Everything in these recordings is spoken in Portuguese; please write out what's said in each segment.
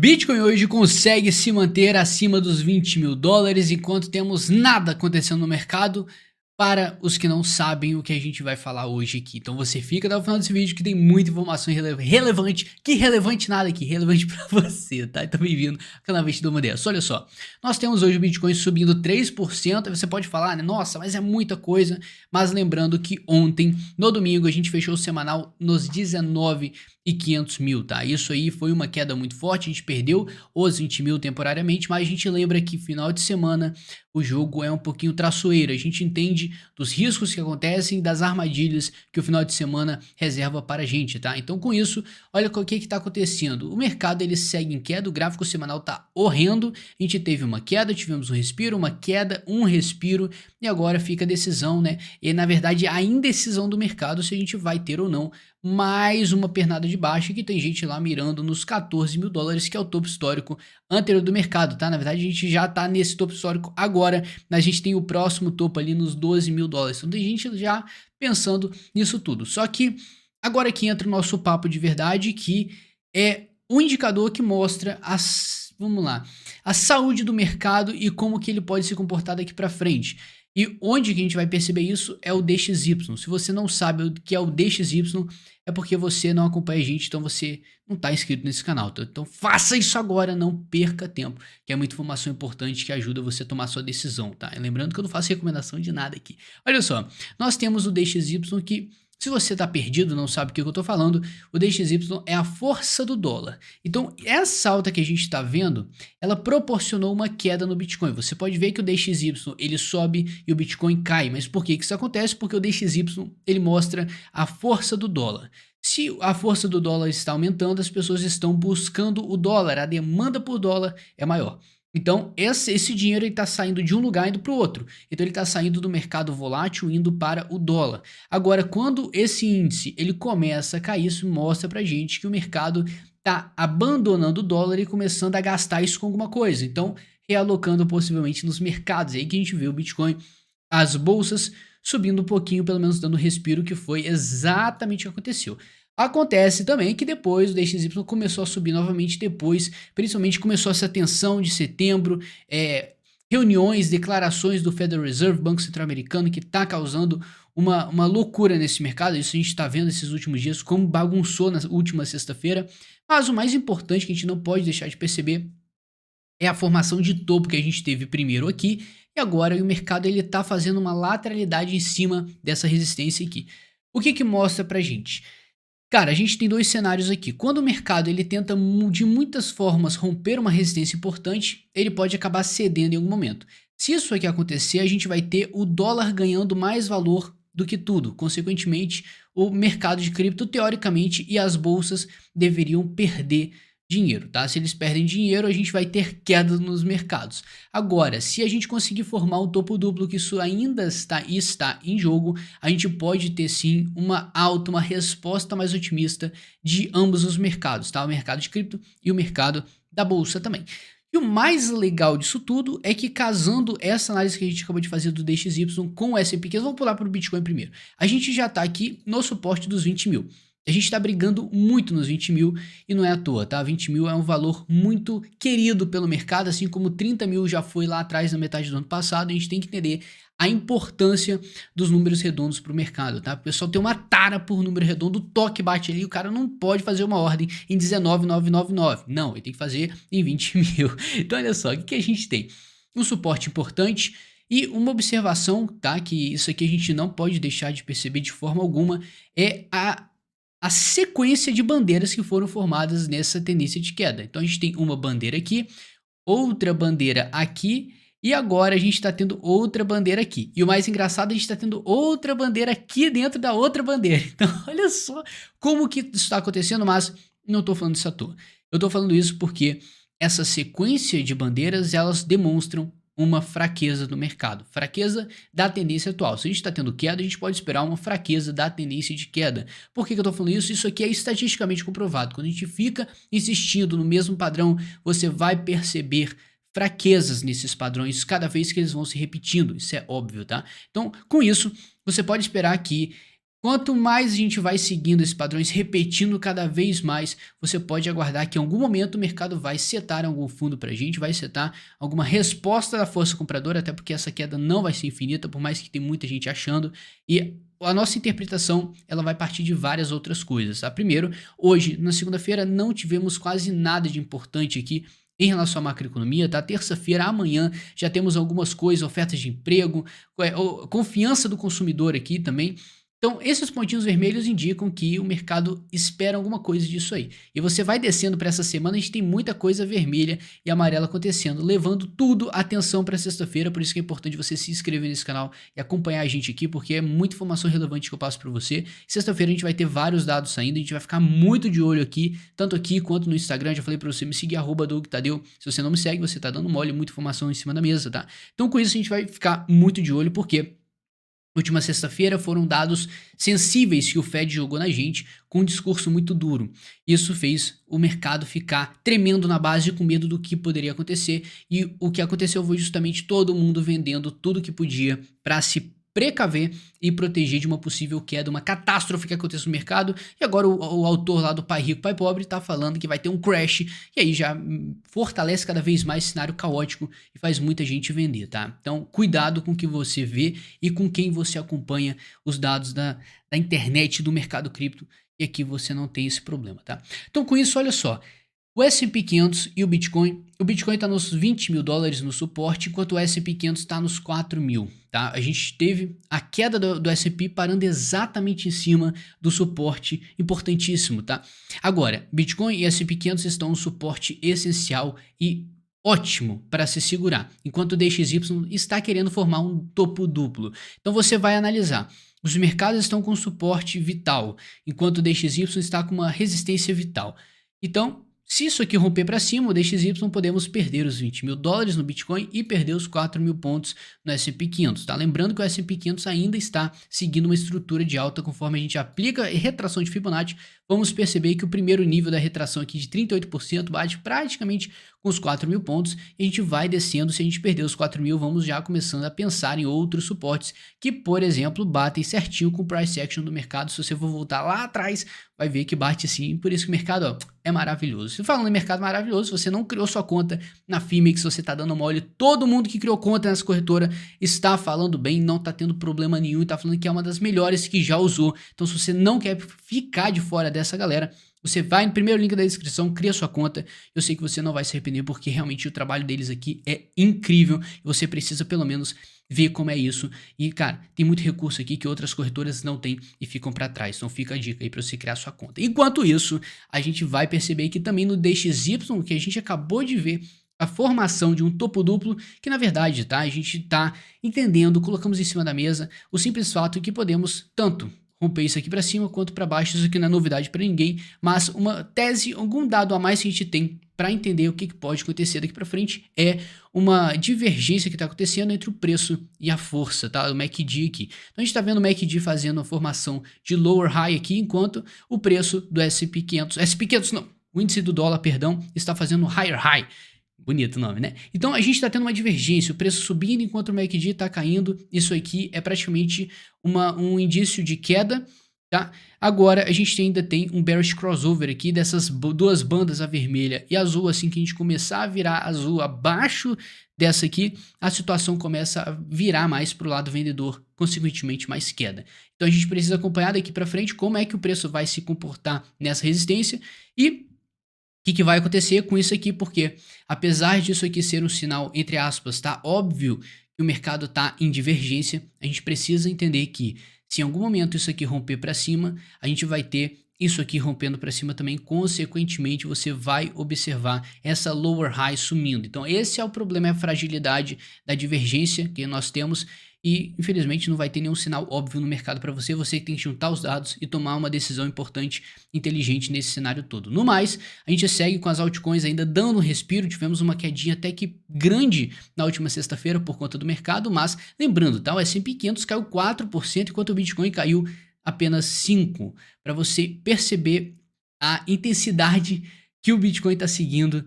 Bitcoin hoje consegue se manter acima dos 20 mil dólares enquanto temos nada acontecendo no mercado. Para os que não sabem o que a gente vai falar hoje aqui, então você fica até o final desse vídeo que tem muita informação relevante, que relevante nada aqui, relevante para você, tá? Então bem-vindo ao canal Investidor Moderno. Olha só, nós temos hoje o Bitcoin subindo 3%, você pode falar, né, nossa, mas é muita coisa, mas lembrando que ontem, no domingo, a gente fechou o semanal nos 19.500 mil, tá? Isso aí foi uma queda muito forte, a gente perdeu os 20 mil temporariamente, mas a gente lembra que final de semana o jogo é um pouquinho traiçoeiro, a gente entende dos riscos que acontecem, das armadilhas que o final de semana reserva para a gente, tá? Então com isso, olha o que está acontecendo, o mercado ele segue em queda, o gráfico semanal tá horrendo, a gente teve uma queda, tivemos um respiro, uma queda, um respiro e agora fica a decisão, né? E na verdade a indecisão do mercado se a gente vai ter ou não mais uma pernada de baixa, que tem gente lá mirando nos 14 mil dólares, que é o topo histórico anterior do mercado, tá? Na verdade a gente já tá nesse topo histórico agora, mas a gente tem o próximo topo ali nos 12 mil dólares, então tem gente já pensando nisso tudo. Só que agora que entra o nosso papo de verdade, que é um indicador que mostra vamos lá, a saúde do mercado e como que ele pode se comportar daqui para frente. E onde que a gente vai perceber isso é o DXY. Se você não sabe o que é o DXY, é porque você não acompanha a gente, então você não está inscrito nesse canal. Então faça isso agora, não perca tempo, que é muita informação importante que ajuda você a tomar sua decisão, tá? E lembrando que eu não faço recomendação de nada aqui. Olha só, nós temos o DXY que, se você está perdido, não sabe o que eu estou falando, o DXY é a força do dólar. Então, essa alta que a gente está vendo, ela proporcionou uma queda no Bitcoin. Você pode ver que o DXY ele sobe e o Bitcoin cai. Mas por que isso acontece? Porque o DXY ele mostra a força do dólar. Se a força do dólar está aumentando, as pessoas estão buscando o dólar, a demanda por dólar é maior. Então, esse dinheiro está saindo de um lugar indo para o outro. Então, ele está saindo do mercado volátil indo para o dólar. Agora, quando esse índice ele começa a cair, isso mostra para a gente que o mercado está abandonando o dólar e começando a gastar isso com alguma coisa. Então, realocando possivelmente nos mercados. É aí que a gente vê o Bitcoin, as bolsas subindo um pouquinho, pelo menos dando respiro, que foi exatamente o que aconteceu. Acontece também que depois o DXY começou a subir novamente depois, principalmente começou essa tensão de setembro, reuniões, declarações do Federal Reserve, Banco Central-Americano, que está causando uma loucura nesse mercado. Isso a gente está vendo esses últimos dias, como bagunçou na última sexta-feira. Mas o mais importante que a gente não pode deixar de perceber é a formação de topo que a gente teve primeiro aqui, e agora o mercado ele está fazendo uma lateralidade em cima dessa resistência aqui. O que mostra pra gente? Cara, a gente tem dois cenários aqui. Quando o mercado ele tenta de muitas formas romper uma resistência importante, ele pode acabar cedendo em algum momento. Se isso aqui acontecer, a gente vai ter o dólar ganhando mais valor do que tudo. Consequentemente, o mercado de cripto, teoricamente, e as bolsas deveriam perder dinheiro, tá? Se eles perdem dinheiro, a gente vai ter queda nos mercados. Agora, se a gente conseguir formar um topo duplo, que isso ainda está em jogo, a gente pode ter sim uma alta, uma resposta mais otimista de ambos os mercados, tá? O mercado de cripto e o mercado da bolsa também. E o mais legal disso tudo é que, casando essa análise que a gente acabou de fazer do DXY com o S&P, vamos pular para o Bitcoin primeiro. A gente já está aqui no suporte dos 20 mil. A gente está brigando muito nos 20 mil e não é à toa, tá? 20 mil é um valor muito querido pelo mercado, assim como 30 mil já foi lá atrás na metade do ano passado. A gente tem que entender a importância dos números redondos para o mercado, tá? O pessoal tem uma tara por número redondo, o toque bate ali, o cara não pode fazer uma ordem em 19.999. Não, ele tem que fazer em 20 mil. Então olha só, o que a gente tem? Um suporte importante e uma observação, tá? Que isso aqui a gente não pode deixar de perceber de forma alguma, é a sequência de bandeiras que foram formadas nessa tendência de queda. Então a gente tem uma bandeira aqui, outra bandeira aqui, e agora a gente está tendo outra bandeira aqui. E o mais engraçado, a gente está tendo outra bandeira aqui dentro da outra bandeira. Então olha só como que isso está acontecendo, mas não estou falando isso à toa. Eu estou falando isso porque essa sequência de bandeiras, elas demonstram uma fraqueza do mercado, fraqueza da tendência atual. Se a gente está tendo queda, a gente pode esperar uma fraqueza da tendência de queda. Por que eu estou falando isso? Isso aqui é estatisticamente comprovado. Quando a gente fica insistindo no mesmo padrão, você vai perceber fraquezas nesses padrões cada vez que eles vão se repetindo. Isso é óbvio, tá? Então, com isso, você pode esperar que Quanto mais a gente vai seguindo esses padrões, repetindo cada vez mais, você pode aguardar que em algum momento o mercado vai setar algum fundo para a gente, vai setar alguma resposta da força compradora, até porque essa queda não vai ser infinita, por mais que tem muita gente achando, e a nossa interpretação ela vai partir de várias outras coisas. Tá? Primeiro, hoje, na segunda-feira, não tivemos quase nada de importante aqui em relação à macroeconomia, tá? Terça-feira, amanhã, já temos algumas coisas, ofertas de emprego, confiança do consumidor aqui também. Então, esses pontinhos vermelhos indicam que o mercado espera alguma coisa disso aí. E você vai descendo para essa semana, a gente tem muita coisa vermelha e amarela acontecendo, levando tudo atenção para sexta-feira. Por isso que é importante você se inscrever nesse canal e acompanhar a gente aqui, porque é muita informação relevante que eu passo para você. Sexta-feira a gente vai ter vários dados saindo, a gente vai ficar muito de olho aqui, tanto aqui quanto no Instagram. Já falei para você me seguir, @DougTadeu. Se você não me segue, você tá dando mole, muita informação em cima da mesa, tá? Então, com isso, a gente vai ficar muito de olho, porque última sexta-feira foram dados sensíveis que o Fed jogou na gente com um discurso muito duro. Isso fez o mercado ficar tremendo na base com medo do que poderia acontecer, e o que aconteceu foi justamente todo mundo vendendo tudo que podia para se precaver e proteger de uma possível queda, uma catástrofe que aconteça no mercado. E agora o autor lá do Pai Rico, Pai Pobre tá falando que vai ter um crash, e aí já fortalece cada vez mais esse cenário caótico e faz muita gente vender, tá? Então, cuidado com o que você vê e com quem você acompanha os dados da internet do mercado cripto, e aqui você não tem esse problema, tá? Então, com isso, olha só. O S&P 500 e o Bitcoin está nos 20 mil dólares no suporte, enquanto o S&P 500 está nos 4 mil, tá? A gente teve a queda do S&P parando exatamente em cima do suporte importantíssimo, tá? Agora, Bitcoin e S&P 500 estão no suporte essencial e ótimo para se segurar, enquanto o DXY está querendo formar um topo duplo. Então você vai analisar. Os mercados estão com suporte vital, enquanto o DXY está com uma resistência vital. Então, se isso aqui romper para cima, o DXY, podemos perder os 20 mil dólares no Bitcoin e perder os 4 mil pontos no S&P 500, tá? Lembrando que o S&P 500 ainda está seguindo uma estrutura de alta. Conforme a gente aplica retração de Fibonacci, vamos perceber que o primeiro nível da retração aqui de 38% bate praticamente com os 4 mil pontos, e a gente vai descendo. Se a gente perder os 4 mil, vamos já começando a pensar em outros suportes que, por exemplo, batem certinho com o price action do mercado. Se você for voltar lá atrás, vai ver que bate sim. Por isso que o mercado, ó, é maravilhoso. Se falando em mercado maravilhoso, você não criou sua conta na Fimex, você está dando mole. Todo mundo que criou conta nessa corretora está falando bem, não está tendo problema nenhum, e está falando que é uma das melhores que já usou. Então, se você não quer ficar de fora dessa galera, você vai no primeiro link da descrição, cria sua conta. Eu sei que você não vai se arrepender, porque realmente o trabalho deles aqui é incrível e você precisa pelo menos ver como é isso. E, cara, tem muito recurso aqui que outras corretoras não têm e ficam para trás. Então fica a dica aí para você criar sua conta. Enquanto isso, a gente vai perceber que também no DXY, que a gente acabou de ver, a formação de um topo duplo, que na verdade, tá, a gente tá entendendo, colocamos em cima da mesa o simples fato que podemos tanto romper isso aqui para cima quanto para baixo. Isso aqui não é novidade para ninguém, mas uma tese, algum dado a mais que a gente tem para entender o que pode acontecer daqui para frente é uma divergência que está acontecendo entre o preço e a força, tá? O MACD aqui. Então a gente está vendo o MACD fazendo a formação de lower high aqui, enquanto o preço do S&P 500, S&P 500 não, o índice do dólar, perdão, está fazendo higher high. Bonito o nome, né? Então a gente está tendo uma divergência, o preço subindo enquanto o MACD está caindo. Isso aqui é praticamente um indício de queda, tá? Agora a gente ainda tem um bearish crossover aqui dessas duas bandas, a vermelha e a azul. Assim que a gente começar a virar azul abaixo dessa aqui, a situação começa a virar mais para o lado vendedor, consequentemente mais queda. Então a gente precisa acompanhar daqui para frente como é que o preço vai se comportar nessa resistência e o que vai acontecer com isso aqui, porque apesar disso aqui ser um sinal, entre aspas, tá óbvio que o mercado tá em divergência, a gente precisa entender que se em algum momento isso aqui romper para cima, a gente vai ter isso aqui rompendo para cima também. Consequentemente, você vai observar essa lower high sumindo. Então esse é o problema, é a fragilidade da divergência que nós temos. E infelizmente não vai ter nenhum sinal óbvio no mercado para você. Você tem que juntar os dados e tomar uma decisão importante, inteligente nesse cenário todo. No mais, a gente segue com as altcoins ainda dando um respiro. Tivemos uma quedinha até que grande na última sexta-feira por conta do mercado, mas lembrando, tá? O S&P 500 caiu 4%, enquanto o Bitcoin caiu apenas 5%. Para você perceber a intensidade que o Bitcoin está seguindo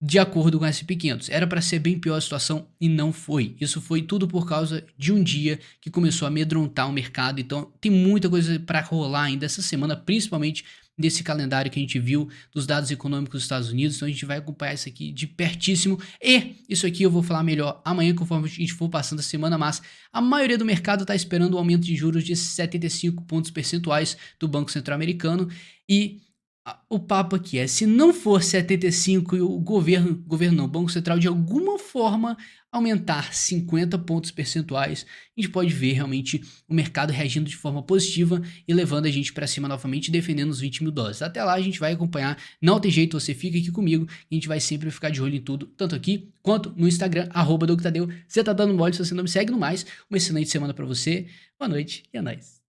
de acordo com o S&P 500. Era para ser bem pior a situação e não foi. Isso foi tudo por causa de um dia que começou a amedrontar o mercado. Então tem muita coisa para rolar ainda essa semana, principalmente desse calendário que a gente viu dos dados econômicos dos Estados Unidos. Então a gente vai acompanhar isso aqui de pertíssimo. E isso aqui eu vou falar melhor amanhã, conforme a gente for passando a semana, mas a maioria do mercado está esperando um aumento de juros de 75 pontos percentuais do Banco Central Americano. E o papo aqui é, se não for 75 e o o Banco Central de alguma forma aumentar 50 pontos percentuais, a gente pode ver realmente o mercado reagindo de forma positiva e levando a gente para cima novamente, defendendo os 20 mil dólares. Até lá a gente vai acompanhar, não tem jeito, você fica aqui comigo, a gente vai sempre ficar de olho em tudo, tanto aqui quanto no Instagram, @DougTadeu. Você tá dando mole se você não me segue no mais, uma excelente semana para você, boa noite e é nóis.